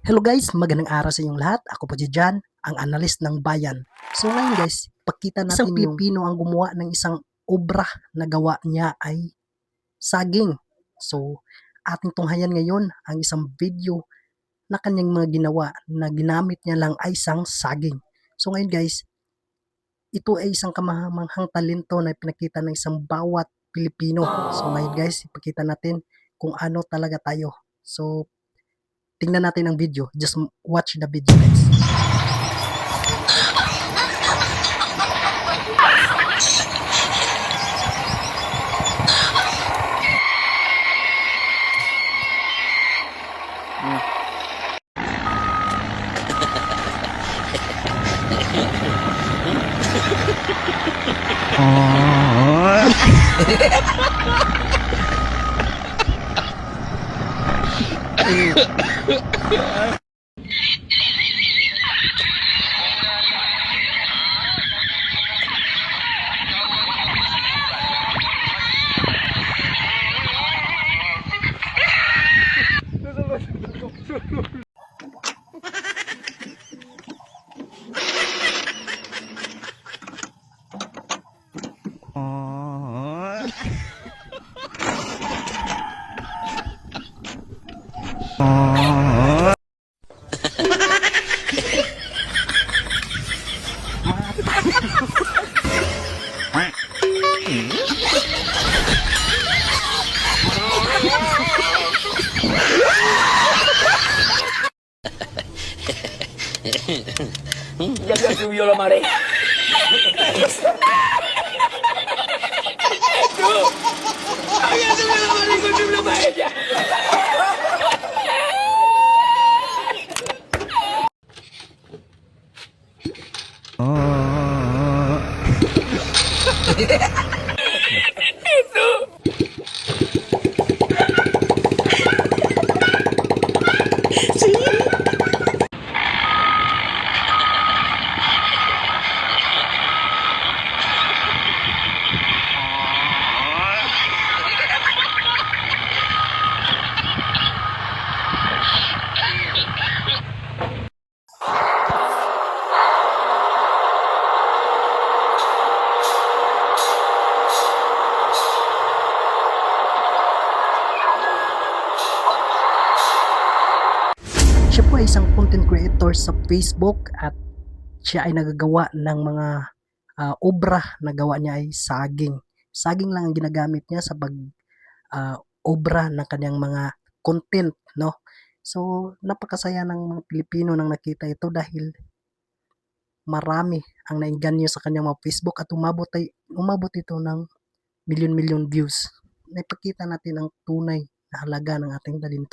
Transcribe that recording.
Hello guys, magandang araw sa inyong lahat. Ako po si Jan, ang analyst ng bayan. So ngayon guys, pakita natin isang Pilipino ang gumawa ng isang obra na gawa niya ay saging. So ating tunghayan ngayon ang isang video na kanyang mga ginawa na ginamit niya lang ay isang saging. So ngayon guys, ito ay isang kamahamanghang talento na pinakita ng isang bawat Pilipino. So ngayon guys, ipakita natin kung ano talaga tayo. So tingnan natin ang video. Just watch the video guys. Ya se subió la marea. Había subido la marea con una paella. Siya po ay isang content creator sa Facebook at siya ay nagagawa ng mga obra na gawa niya ay saging. Saging lang ang ginagamit niya sa pag obra ng kanyang mga content, no? So, napakasaya ng mga Pilipino nang nakita ito dahil marami ang naengganyo sa kanyang mga Facebook at umabot ito ng milyon-milyon views. Naipakita natin ang tunay na halaga ng ating talento.